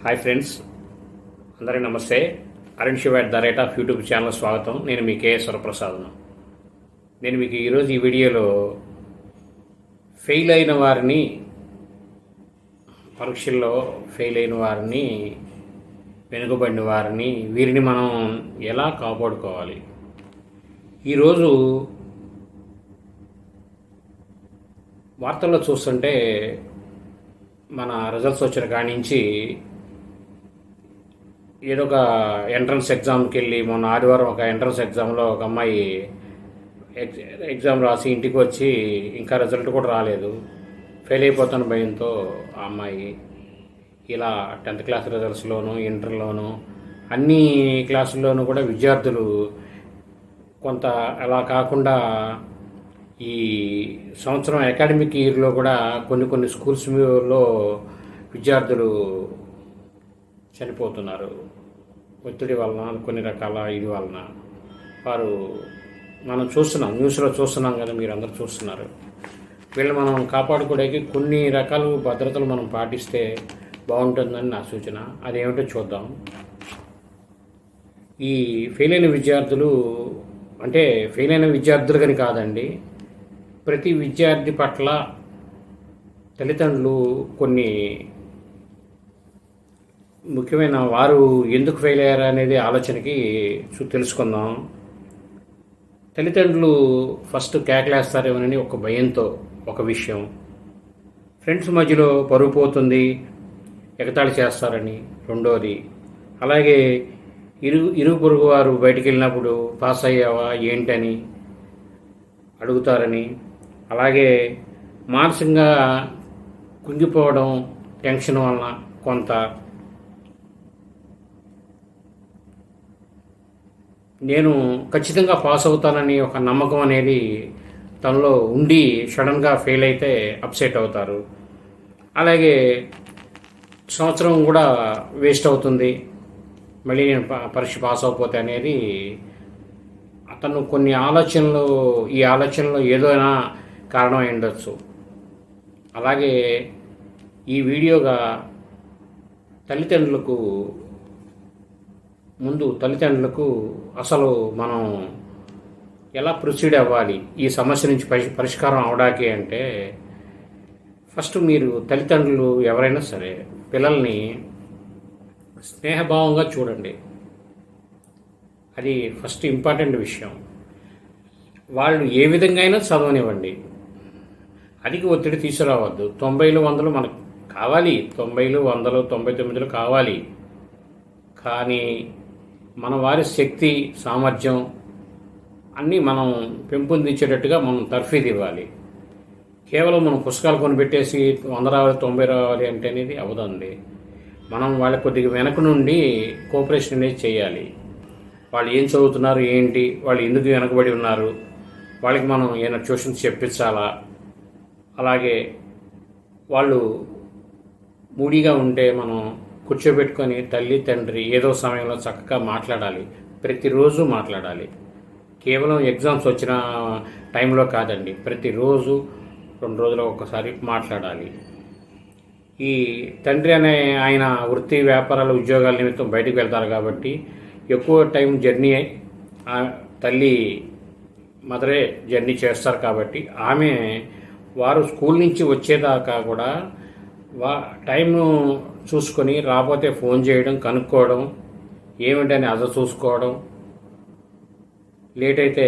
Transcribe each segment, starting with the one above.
Hi friends, అందరికీ నమస్తే. Arun Shiva the rate of YouTube channel స్వాగతం. నేను మీ కేఎస్ వరప్రసాద్ను. నేను మీకు ఈరోజు ఈ వీడియోలో ఫెయిల్ అయిన వారిని, పరీక్షల్లో ఫెయిల్ అయిన వారిని, వెనుకబడిన వారిని, వీరిని మనం ఎలా కాపాడుకోవాలి. ఈరోజు వార్తల్లో చూస్తుంటే మన రిజల్ట్స్ వచ్చిన కాడి నుంచి ఏదో ఒక ఎంట్రన్స్ ఎగ్జామ్కి వెళ్ళి, మొన్న ఆదివారం ఒక ఎంట్రన్స్ ఎగ్జామ్లో ఒక అమ్మాయి ఎగ్జామ్ రాసి ఇంటికి వచ్చి ఇంకా రిజల్ట్ కూడా రాలేదు, ఫెయిల్ అయిపోతాను భయంతో ఆ అమ్మాయి ఇలా 10th క్లాస్ రిజల్ట్స్లోను, ఇంటర్లోను, అన్ని క్లాసుల్లోనూ కూడా విద్యార్థులు కొంత అలా కాకుండా ఈ సంవత్సరం అకాడమిక్ ఇయర్లో కూడా కొన్ని స్కూల్స్లో విద్యార్థులు చనిపోతున్నారు. ఒత్తిడి వలన, కొన్ని రకాల ఇది వలన వారు మనం చూస్తున్నాం, న్యూస్లో చూస్తున్నాం కదా, మీరు అందరూ చూస్తున్నారు. వీళ్ళు మనం కాపాడుకోవడానికి కొన్ని రకాల భద్రతలు మనం పాటిస్తే బాగుంటుందని నా సూచన. అదేమిటో చూద్దాం. ఈ ఫెయిల్ అయిన విద్యార్థులు అంటే ఫెయిల్ అయిన విద్యార్థులు కానీ కాదండి, ప్రతి విద్యార్థి పట్ల తల్లిదండ్రులు కొన్ని ముఖ్యమైన వారు ఎందుకు ఫెయిల్ అయ్యారు అనేది ఆలోచనకి తెలుసుకుందాం. తల్లిదండ్రులు ఫస్ట్ కేకలేస్తారేమోనని ఒక భయంతో ఒక విషయం, ఫ్రెండ్స్ మధ్యలో పరుగు పోతుంది ఎగతాళి చేస్తారని రెండోది, అలాగే ఇరుగు పొరుగు వారు బయటికి వెళ్ళినప్పుడు పాస్ అయ్యావా ఏంటని అడుగుతారని, అలాగే మానసికంగా కుంగిపోవడం టెన్షన్ వలన కొంత, నేను ఖచ్చితంగా పాస్ అవుతానని ఒక నమ్మకం అనేది తనలో ఉండి సడన్గా ఫెయిల్ అయితే అప్సెట్ అవుతారు. అలాగే సంవత్సరం కూడా వేస్ట్ అవుతుంది, మళ్ళీ నేను పరీక్ష పాస్ అయిపోతే అనేది అతను కొన్ని ఆలోచనలు, ఈ ఆలోచనలో ఏదైనా కారణం అయి ఉండొచ్చు. అలాగే ఈ వీడియోగా తల్లిదండ్రులకు అసలు మనం ఎలా ప్రొసీడ్ అవ్వాలి ఈ సమస్య నుంచి పరిష్కారం అవడానికి అంటే, ఫస్ట్ మీరు తల్లిదండ్రులు ఎవరైనా సరే పిల్లల్ని స్నేహభావంగా చూడండి. అది ఫస్ట్ ఇంపార్టెంట్ విషయం. వాళ్ళు ఏ విధంగా అయినా చదవనివ్వండి, అధిక ఒత్తిడి తీసుకురావద్దు. 90లు 100లు మనకు కావాలి, 90లు 100లు 99లు కావాలి, కానీ మన వారి శక్తి సామర్థ్యం అన్నీ మనం పెంపొందించేటట్టుగా మనం తర్ఫీదు ఇవ్వాలి. కేవలం మనం పుస్తకాలు కొనిపెట్టేసి 100 రావాలి 90 రావాలి అంటే అనేది అవదండి. మనం వాళ్ళకి కొద్దిగా వెనక నుండి కోఆపరేషన్ అనేది చేయాలి. వాళ్ళు ఏం చదువుతున్నారు ఏంటి, వాళ్ళు ఎందుకు వెనకబడి ఉన్నారు, వాళ్ళకి మనం ఏమైనా ట్యూషన్స్ చెప్పించాలా, అలాగే వాళ్ళు మూడీగా ఉంటే మనం కూర్చోబెట్టుకొని తల్లి తండ్రి ఏదో సమయంలో చక్కగా మాట్లాడాలి, ప్రతిరోజు మాట్లాడాలి. కేవలం ఎగ్జామ్స్ వచ్చిన టైంలో కాదండి, ప్రతిరోజు 2 రోజులు ఒకసారి మాట్లాడాలి. ఈ తండ్రి అనే ఆయన వృత్తి వ్యాపారాలు ఉద్యోగాల నిమిత్తం బయటకు వెళ్తారు కాబట్టి ఎక్కువ టైం జర్నీ, తల్లి మదరే జర్నీ చేస్తారు కాబట్టి ఆమె వారు స్కూల్ నుంచి వచ్చేదాకా కూడా టైంను చూసుకొని రాకపోతే ఫోన్ చేయడం, కనుక్కోవడం, ఏమిటని అద చూసుకోవడం, లేట్ అయితే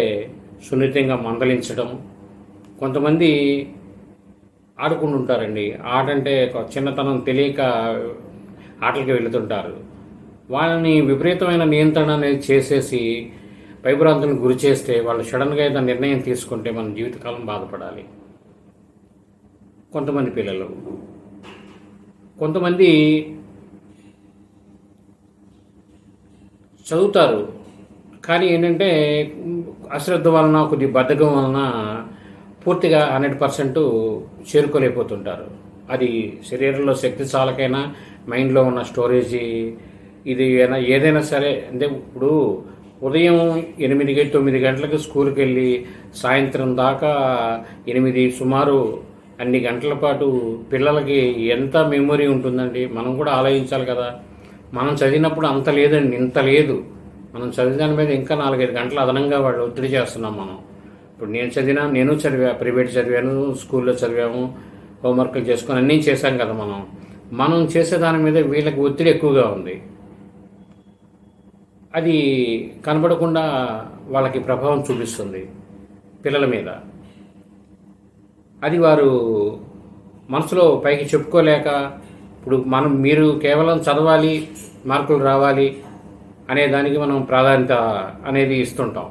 సున్నితంగా మందలించడం. కొంతమంది ఆడుకుంటుంటారండి, ఆట అంటే చిన్నతనం తెలియక ఆటలకి వెళుతుంటారు. వాళ్ళని విపరీతమైన నియంత్రణ అనేది చేసేసి భయభ్రాంతులకు గురి చేస్తే వాళ్ళు సడన్గా ఏదైనా నిర్ణయం తీసుకుంటే మన జీవితకాలం బాధపడాలి. కొంతమంది పిల్లలు, కొంతమంది చదువుతారు కానీ ఏంటంటే అశ్రద్ధ వలన, కొద్ది బద్ధకం వలన పూర్తిగా 100% చేరుకోలేకపోతుంటారు. అది శరీరంలో శక్తి చాలకైనా, మైండ్లో ఉన్న స్టోరేజీ ఇది ఏదైనా సరే. అంటే ఇప్పుడు ఉదయం 8-9 గంటలకు స్కూల్కి వెళ్ళి సాయంత్రం దాకా 8 సుమారు అన్ని గంటల పాటు పిల్లలకి ఎంత మెమొరీ ఉంటుందండి, మనం కూడా ఆలోచించాలి కదా. మనం చదివినప్పుడు అంత లేదండి, ఇంత లేదు. మనం చదివిన దాని మీద ఇంకా 4-5 గంటలు అదనంగా వాళ్ళు ఒత్తిడి చేస్తున్నాం మనం. ఇప్పుడు నేను చదివా, ప్రైవేట్ చదివాను, స్కూల్లో చదివాము, హోంవర్క్లు చేసుకొని అన్నీ చేశాం కదా మనం చేసే దాని మీద వీళ్ళకి ఒత్తిడి ఎక్కువగా ఉంది. అది కనబడకుండా వాళ్ళకి ప్రభావం చూపిస్తుంది పిల్లల మీద. అది వారు మనసులో పైకి చెప్పుకోలేక, ఇప్పుడు మీరు కేవలం చదవాలి, మార్కులు రావాలి అనే దానికి మనం ప్రాధాన్యత అనేది ఇస్తుంటాం.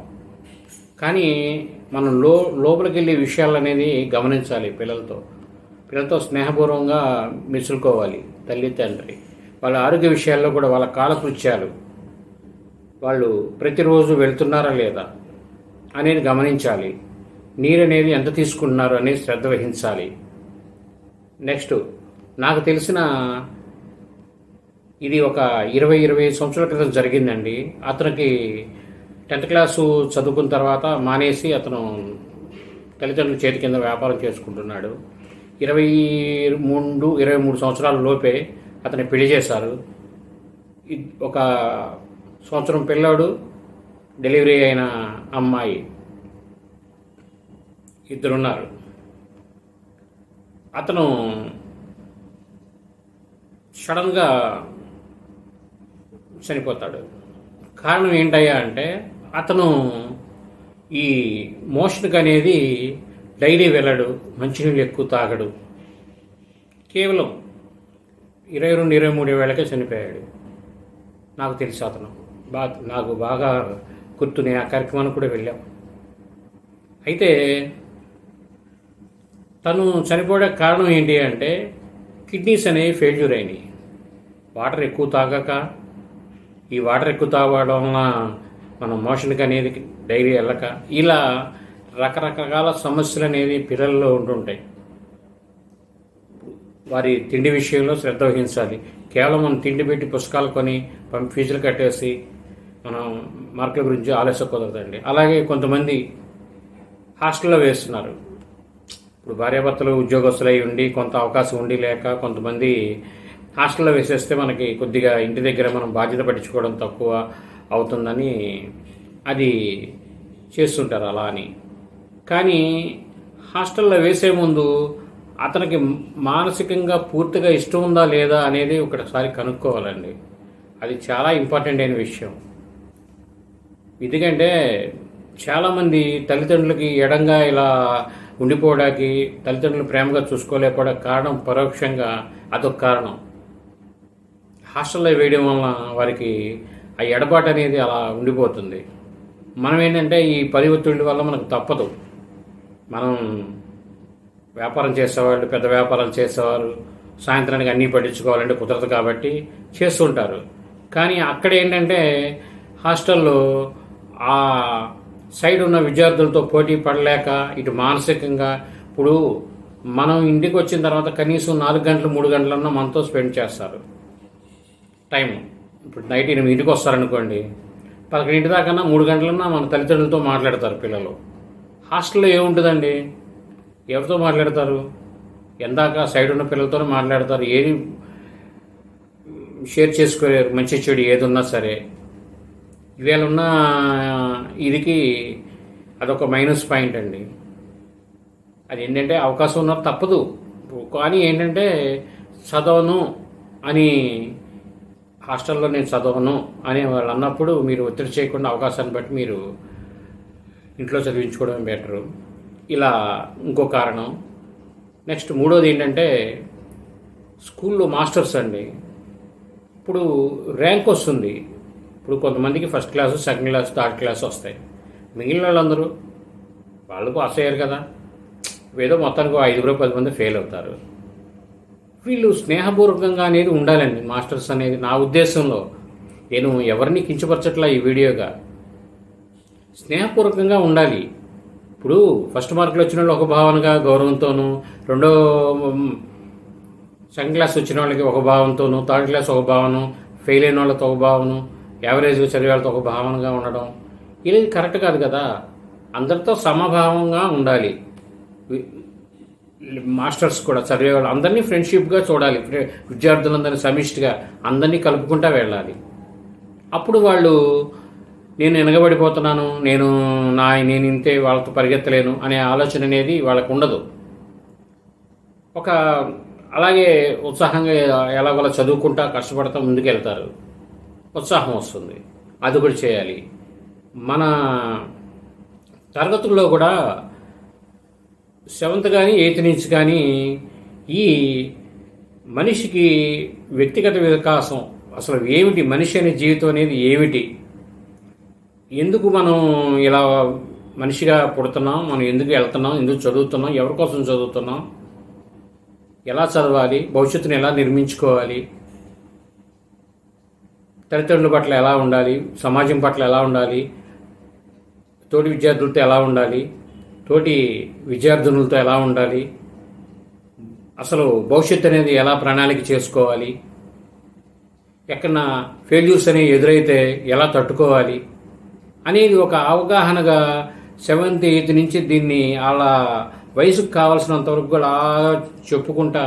కానీ మనం లోపలికి వెళ్ళే విషయాలు అనేది గమనించాలి. పిల్లలతో స్నేహపూర్వకంగా మెసులుకోవాలి తల్లి తండ్రి. వాళ్ళ ఆరోగ్య విషయాల్లో కూడా వాళ్ళ కాలకృత్యాలు వాళ్ళు ప్రతిరోజు వెళ్తున్నారా లేదా అనేది గమనించాలి. నీరు అనేది ఎంత తీసుకుంటున్నారు అనేది శ్రద్ధ వహించాలి. నెక్స్ట్, నాకు తెలిసిన ఇది ఒక 20 సంవత్సరాల క్రితం జరిగిందండి. అతనికి 10th క్లాసు చదువుకున్న తర్వాత మానేసి అతను తల్లిదండ్రుల చేతి కింద వ్యాపారం చేసుకుంటున్నాడు. 23 సంవత్సరాల లోపే అతన్ని పెళ్లి చేశారు. ఒక సంవత్సరం పిల్లాడు, డెలివరీ అయిన అమ్మాయి, ఇద్దరున్నారు. అతను సడన్గా చనిపోతాడు. కారణం ఏంటయ్యా అంటే, అతను ఈ మోషన్కి అనేది డైలీ వెళ్ళడు, మంచినీళ్ళు ఎక్కువ తాగడు. కేవలం 22-23 వేళకే చనిపోయాడు. నాకు తెలుసు అతను నాకు బాగా గుర్తునే, ఆ కార్యక్రమానికి కూడా వెళ్ళాం. అయితే తను చనిపోవడానికి కారణం ఏంటి అంటే, కిడ్నీస్ అనేవి ఫెయిల్యూర్ అయినాయి. వాటర్ ఎక్కువ తాగక, ఈ వాటర్ ఎక్కువ తాగడం వలన మనం మోషన్కి అనేది డైలీ వెళ్ళక, ఇలా రకరకాల సమస్యలు అనేది పిల్లల్లో ఉంటుంటాయి. వారి తిండి విషయంలో శ్రద్ధ వహించాలి. కేవలం మనం తిండి పెట్టి పుస్తకాలు కొని ఫీజులు కట్టేసి మనం మార్కుల గురించి ఆలోచన కుదరదండి. అలాగే కొంతమంది హాస్టల్లో వేస్తున్నారు. ఇప్పుడు భార్యాభర్తలు ఉద్యోగస్తులు అయి ఉండి కొంత అవకాశం ఉండి లేక కొంతమంది హాస్టల్లో వేసేస్తే మనకి కొద్దిగా ఇంటి దగ్గర మనం బాధ్యత పట్టించుకోవడం తక్కువ అవుతుందని అది చేస్తుంటారు అలా అని. కానీ హాస్టల్లో వేసే ముందు అతనికి మానసికంగా పూర్తిగా ఇష్టం ఉందా లేదా అనేది ఒకసారి కనుక్కోవాలండి. అది చాలా ఇంపార్టెంట్ అయిన విషయం. ఎందుకంటే చాలామంది తల్లిదండ్రులకి ఎడంగా ఇలా ఉండిపోవడానికి, తల్లిదండ్రులు ప్రేమగా చూసుకోలేకపోవడానికి కారణం పరోక్షంగా అదొక కారణం. హాస్టల్లో వేయడం వలన వారికి ఆ ఎడబాటు అనేది అలా ఉండిపోతుంది. మనం ఏంటంటే ఈ పని ఒత్తిడి వల్ల మనకు తప్పదు. మనం వ్యాపారం చేసేవాళ్ళు, పెద్ద వ్యాపారాలు చేసేవారు సాయంత్రానికి అన్నీ పట్టించుకోవాలంటే కుదరదు కాబట్టి చేస్తుంటారు. కానీ అక్కడ ఏంటంటే హాస్టల్లో ఆ సైడ్ ఉన్న విద్యార్థులతో పోటీ పడలేక ఇటు మానసికంగా, ఇప్పుడు మనం ఇంటికి వచ్చిన తర్వాత కనీసం 4 గంటలు 3 గంటలన్నా మనతో స్పెండ్ చేస్తారు టైం. ఇప్పుడు నైట్ 8 ఇంటికి వస్తారనుకోండి, 11 దాకా 3 గంటలన్నా మన తల్లిదండ్రులతో మాట్లాడతారు పిల్లలు. హాస్టల్లో ఏముంటుందండి, ఎవరితో మాట్లాడతారు? ఎందాక సైడ్ ఉన్న పిల్లలతోనే మాట్లాడతారు. ఏది షేర్ చేసుకోలేరు, మంచి చెడు ఏది ఉన్నా సరే. ఇవాళ ఉన్న ఇదికి అదొక మైనస్ పాయింట్ అండి. అది ఏంటంటే అవకాశం ఉన్నది తప్పదు. కానీ ఏంటంటే చదవను అని, హాస్టల్లో నేను చదవను అని వాళ్ళు అన్నప్పుడు మీరు ఒత్తిడి చేయకుండా అవకాశాన్ని బట్టి మీరు ఇంట్లో చదివించుకోవడం బెటరు. ఇలా ఇంకో కారణం. నెక్స్ట్ మూడోది ఏంటంటే స్కూల్లో మాస్టర్స్ అండి. ఇప్పుడు ర్యాంక్ వస్తుంది. ఇప్పుడు కొంతమందికి first class, second class, third class వస్తాయి. మిగిలిన వాళ్ళందరూ వాళ్ళు పాస్ అయ్యారు కదా, ఏదో మొత్తానికి 5-10 మంది ఫెయిల్ అవుతారు. వీళ్ళు స్నేహపూర్వకంగా అనేది ఉండాలండి మాస్టర్స్ అనేది. నా ఉద్దేశంలో నేను ఎవరిని కించపరచట్లా ఈ వీడియోగా. స్నేహపూర్వకంగా ఉండాలి. ఇప్పుడు ఫస్ట్ మార్కులు వచ్చిన వాళ్ళు ఒక భావనగా గౌరవంతోనూ, రెండో సెకండ్ క్లాస్ వచ్చిన వాళ్ళకి ఒక భావంతోనూ, థర్డ్ క్లాస్ ఒక భావన, ఫెయిల్ అయిన వాళ్ళతో ఒక భావన, యావరేజ్గా చదివే వాళ్ళతో ఒక భావనగా ఉండడం ఇది కరెక్ట్ కాదు కదా. అందరితో సమభావంగా ఉండాలి. మాస్టర్స్ కూడా చదివే వాళ్ళు అందరినీ ఫ్రెండ్షిప్గా చూడాలి, విద్యార్థులందరినీ సమిష్టిగా అందరినీ కలుపుకుంటూ వెళ్ళాలి. అప్పుడు వాళ్ళు నేను వెనకబడిపోతున్నాను, నేను ఇంతే వాళ్ళతో పరిగెత్తలేను అనే ఆలోచన అనేది వాళ్ళకు ఉండదు. అలాగే ఉత్సాహంగా ఎలాగోలా చదువుకుంటా కష్టపడతా ముందుకెళ్తారు, ఉత్సాహం వస్తుంది. అది కూడా చేయాలి. మన తరగతుల్లో కూడా 7th కానీ 8th నుంచి కానీ ఈ మనిషికి వ్యక్తిగత వికాసం అసలు ఏమిటి, మనిషి అనే జీవితం అనేది ఏమిటి, ఎందుకు మనం ఇలా మనిషిగా పుడుతున్నాం, మనం ఎందుకు వెళ్తున్నాం, ఎందుకు చదువుతున్నాం, ఎవరి కోసం చదువుతున్నాం, ఎలా చదవాలి, భవిష్యత్తును ఎలా నిర్మించుకోవాలి, తల్లిదండ్రుల పట్ల ఎలా ఉండాలి, సమాజం పట్ల ఎలా ఉండాలి, తోటి విద్యార్థులతో ఎలా ఉండాలి, తోటి విద్యార్థినులతో ఎలా ఉండాలి, అసలు భవిష్యత్తు అనేది ఎలా ప్రణాళిక చేసుకోవాలి, ఎక్కడన్నా ఫెయిల్యూర్స్ అనేవి ఎదురైతే ఎలా తట్టుకోవాలి అనేది ఒక అవగాహనగా 7th 8th నుంచి దీన్ని అలా వయసుకు కావాల్సినంత వరకు కూడా చెప్పుకుంటా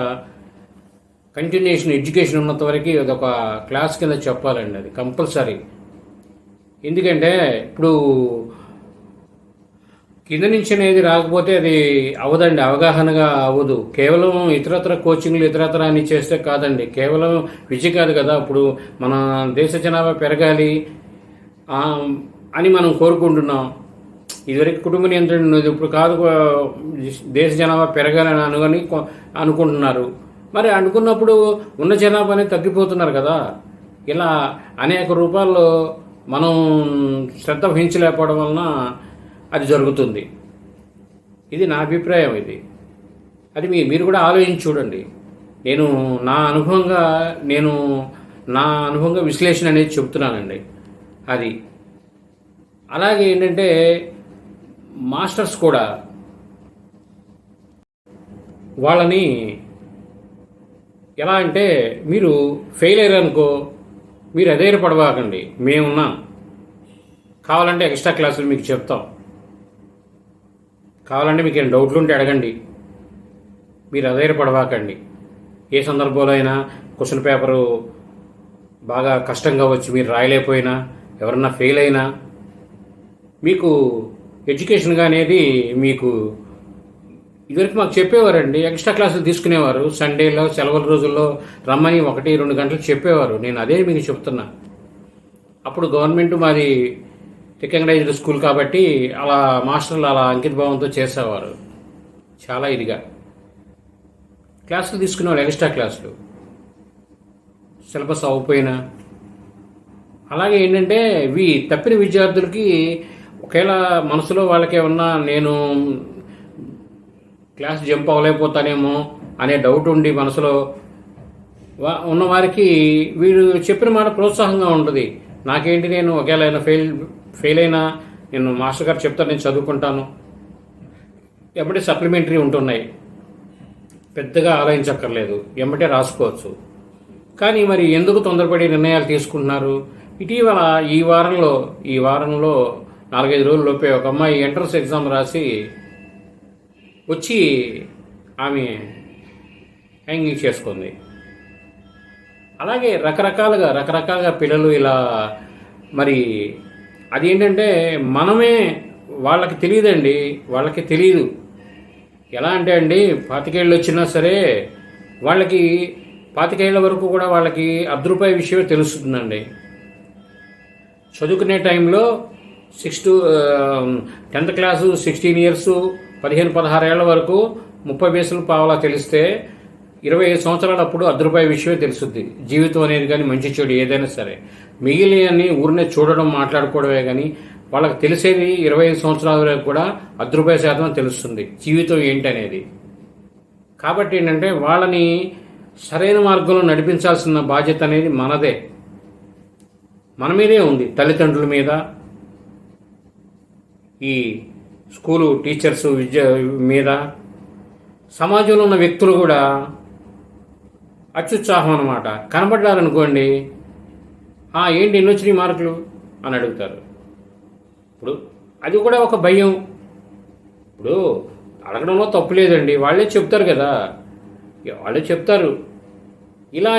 కంటిన్యూషన్ ఎడ్యుకేషన్ ఉన్నంత వరకు అదొక క్లాస్ కింద చెప్పాలండి. అది కంపల్సరీ. ఎందుకంటే ఇప్పుడు కింద నుంచి అనేది రాకపోతే అది అవదండి, అవగాహనగా అవ్వదు. కేవలం ఇతరత్ర కోచింగ్లు ఇతరత్ర అని చేస్తే కాదండి, కేవలం విద్య కాదు కదా. ఇప్పుడు మన దేశ జనాభా పెరగాలి అని మనం కోరుకుంటున్నాం. ఇదివరకు కుటుంబ నియంత్రణ ఉన్నది, ఇప్పుడు కాదు, దేశ జనాభా పెరగాలని అనుకుంటున్నారు. మరి అనుకున్నప్పుడు ఉన్న జనాభా అనేది తగ్గిపోతున్నారు కదా. ఇలా అనేక రూపాల్లో మనం శ్రద్ధ వహించలేకపోవడం వలన అది జరుగుతుంది. ఇది నా అభిప్రాయం. అది మీరు కూడా ఆలోచించి చూడండి. నా అనుభవంగా విశ్లేషణ అనేది చెబుతున్నానండి. అది అలాగే ఏంటంటే మాస్టర్స్ కూడా వాళ్ళని ఎలా అంటే, మీరు ఫెయిల్ అయ్యారనుకో, మీరు అధైర్యపడవాకండి, మేమున్నాం, కావాలంటే ఎక్స్ట్రా క్లాసులు మీకు చెప్తాం, కావాలంటే మీకు ఏం డౌట్లు ఉంటే అడగండి, మీరు అధైర్యపడవాకండి. ఏ సందర్భంలో అయినా క్వశ్చన్ పేపరు బాగా కష్టంగా వచ్చి మీరు రాయలేకపోయినా, ఎవరన్నా ఫెయిల్ అయినా, మీకు ఎడ్యుకేషన్గా అనేది మీకు ఇదివరకు మాకు చెప్పేవారండి. ఎక్స్ట్రా క్లాసులు తీసుకునేవారు, సండేలో సెలవుల రోజుల్లో రమ్మని 1-2 గంటలు చెప్పేవారు. నేను అదే మీకు చెప్తున్నా. అప్పుడు గవర్నమెంట్ మాది రికగ్నైజ్డ్ స్కూల్ కాబట్టి అలా మాస్టర్లు అలా అంకిత భావంతో చేసేవారు. చాలా ఇదిగా క్లాసులు తీసుకునేవాళ్ళు, ఎక్స్ట్రా క్లాసులు సిలబస్ అవ్వకపోయినా. అలాగే ఏంటంటే ఇవి తప్పిన విద్యార్థులకి ఒకవేళ మనసులో వాళ్ళకేమన్నా నేను క్లాస్ జంప్ అవ్వలేకపోతానేమో అనే డౌట్ ఉండి మనసులో ఉన్నవారికి వీడు చెప్పిన మాట ప్రోత్సాహంగా ఉంటుంది. నాకేంటి, నేను ఒకవేళ ఫెయిల్ అయినా నేను మాస్టర్ గారు చెప్తాను, నేను చదువుకుంటాను, ఎమ్మటే సప్లిమెంటరీ ఉంటున్నాయి, పెద్దగా ఆలోచించక్కర్లేదు, ఎమ్మటే రాసుకోవచ్చు. కానీ మరి ఎందుకు తొందరపడి నిర్ణయాలు తీసుకుంటున్నారు? ఇటీవల ఈ వారంలో 4-5 రోజుల లోపే ఒక అమ్మాయి ఎంట్రన్స్ ఎగ్జామ్ రాసి వచ్చి ఆమె హ్యాంగింగ్ చేసుకుంది. అలాగే రకరకాలుగా పిల్లలు ఇలా. మరి అదేంటంటే మనమే వాళ్ళకి తెలియదండి, వాళ్ళకి తెలియదు. ఎలా అంటే అండి, 25 ఏళ్ళు వచ్చినా సరే వాళ్ళకి 25 ఏళ్ళ వరకు కూడా వాళ్ళకి ₹10 విషయమే తెలుస్తుందండి. చదువుకునే టైంలో 10th క్లాసు 16 ఇయర్స్ 15-16 ఏళ్ల వరకు 30 పైసలు పావలా తెలిస్తే 25 సంవత్సరాలు అప్పుడు ₹10 విషయమే తెలుస్తుంది. జీవితం అనేది కానీ మంచి చెడు ఏదైనా సరే మిగిలినని ఊరినే చూడడం మాట్లాడుకోవడమే కానీ వాళ్ళకి తెలిసేది 25 సంవత్సరాల వరకు కూడా ₹10 తెలుస్తుంది జీవితం ఏంటనేది. కాబట్టి ఏంటంటే వాళ్ళని సరైన మార్గంలో నడిపించాల్సిన బాధ్యత అనేది మనదే, మన మీదే ఉంది. తల్లిదండ్రుల మీద, ఈ స్కూలు టీచర్స్ విద్య మీద, సమాజంలో ఉన్న వ్యక్తులు కూడా అత్యుత్సాహం అన్నమాట. కనబడ్డారనుకోండి, ఏంటి ఎన్ని వచ్చినాయి మార్కులు అని అడుగుతారు. ఇప్పుడు అది కూడా ఒక భయం. ఇప్పుడు అడగడంలో తప్పు లేదండి, వాళ్ళే చెప్తారు కదా, వాళ్ళే చెప్తారు. ఇలా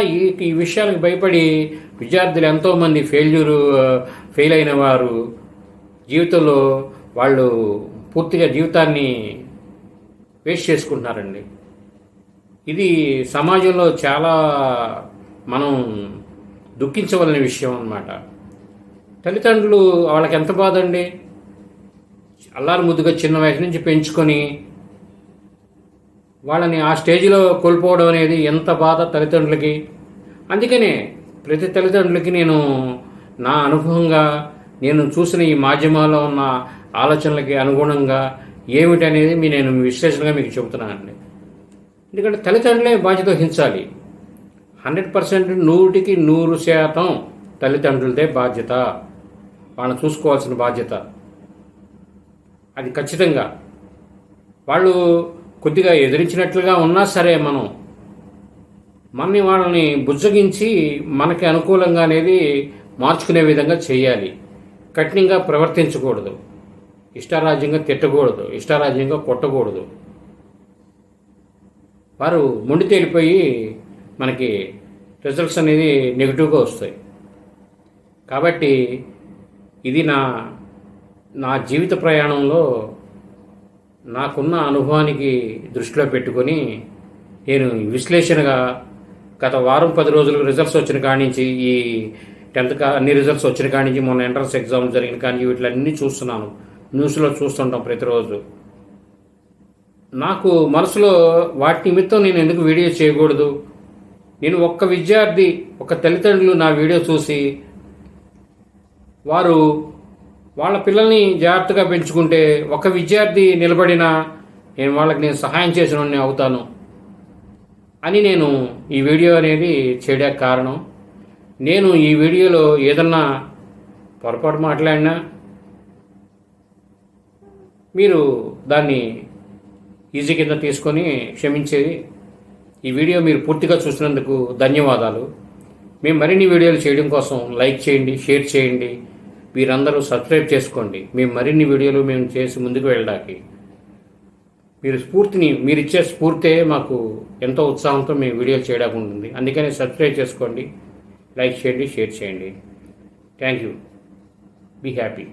ఈ విషయాలకు భయపడి విద్యార్థులు ఎంతోమంది ఫెయిల్ అయిన వారు జీవితంలో వాళ్ళు పూర్తిగా జీవితాన్ని వేస్ట్ చేసుకుంటున్నారండి. ఇది సమాజంలో చాలా మనం దుఃఖించవలసిన విషయం అన్నమాట. తల్లిదండ్రులు వాళ్ళకి ఎంత బాధ అండి, అల్లారు ముద్దుగా చిన్న వయసు నుంచి పెంచుకొని వాళ్ళని ఆ స్టేజ్లో కోల్పోవడం అనేది ఎంత బాధ తల్లిదండ్రులకి. అందుకనే ప్రతి తల్లిదండ్రులకి నేను నా అనుభవంగా నేను చూసిన ఈ మాధ్యమాల్లో ఉన్న ఆలోచనలకి అనుగుణంగా ఏమిటనేది నేను విశ్లేషణగా మీకు చెబుతున్నానండి. ఎందుకంటే తల్లిదండ్రులే బాధ్యత వహించాలి. 100%, 100% తల్లిదండ్రులదే బాధ్యత, వాళ్ళని చూసుకోవాల్సిన బాధ్యత అది ఖచ్చితంగా. వాళ్ళు కొద్దిగా ఎదిరించినట్లుగా ఉన్నా సరే మనని వాళ్ళని బుజ్జగించి మనకి అనుకూలంగా అనేది మార్చుకునే విధంగా చేయాలి. కఠినంగా ప్రవర్తించకూడదు, ఇష్టారాజ్యంగా తిట్టకూడదు, ఇష్టారాజ్యంగా కొట్టకూడదు. వారు మొండి తేలిపోయి మనకి రిజల్ట్స్ అనేది నెగిటివ్గా వస్తాయి. కాబట్టి ఇది నా జీవిత ప్రయాణంలో నాకున్న అనుభవానికి దృష్టిలో పెట్టుకొని నేను విశ్లేషణగా గత వారం 10 రోజులకు రిజల్ట్స్ వచ్చిన కాడి నుంచి, ఈ 10th అన్ని రిజల్ట్స్ వచ్చిన కాడి నుంచి, మొన్న ఎంట్రన్స్ ఎగ్జామ్ జరిగిన కానీ వీటిలన్నీ చూస్తున్నాను, న్యూస్లో చూస్తుంటాం ప్రతిరోజు. నాకు మనసులో వాటి నిమిత్తం నేను ఎందుకు వీడియో చేయకూడదు, నేను ఒక్క విద్యార్థి, ఒక తల్లిదండ్రులు నా వీడియో చూసి వారు వాళ్ళ పిల్లల్ని జాగ్రత్తగా పెంచుకుంటే, ఒక విద్యార్థి నిలబడినా నేను సహాయం చేసిన అవుతాను అని నేను ఈ వీడియో అనేది చేయడానికి కారణం. నేను ఈ వీడియోలో ఏదన్నా పొరపాటు మాట్లాడినా మీరు దాన్ని ఈజీ కింద తీసుకొని క్షమించేది. ఈ వీడియో మీరు పూర్తిగా చూసినందుకు ధన్యవాదాలు. మేము మరిన్ని వీడియోలు చేయడం కోసం లైక్ చేయండి, షేర్ చేయండి, మీరందరూ సబ్స్క్రైబ్ చేసుకోండి. మేము మరిన్ని వీడియోలు మేము చేసి ముందుకు వెళ్ళడానికి మీరిచ్చే స్ఫూర్తే మాకు ఎంతో ఉత్సాహంతో మేము వీడియోలు చేయడానికి ఉంటుంది. అందుకని సబ్స్క్రైబ్ చేసుకోండి, లైక్ చేయండి, షేర్ చేయండి. Thank you. Be happy.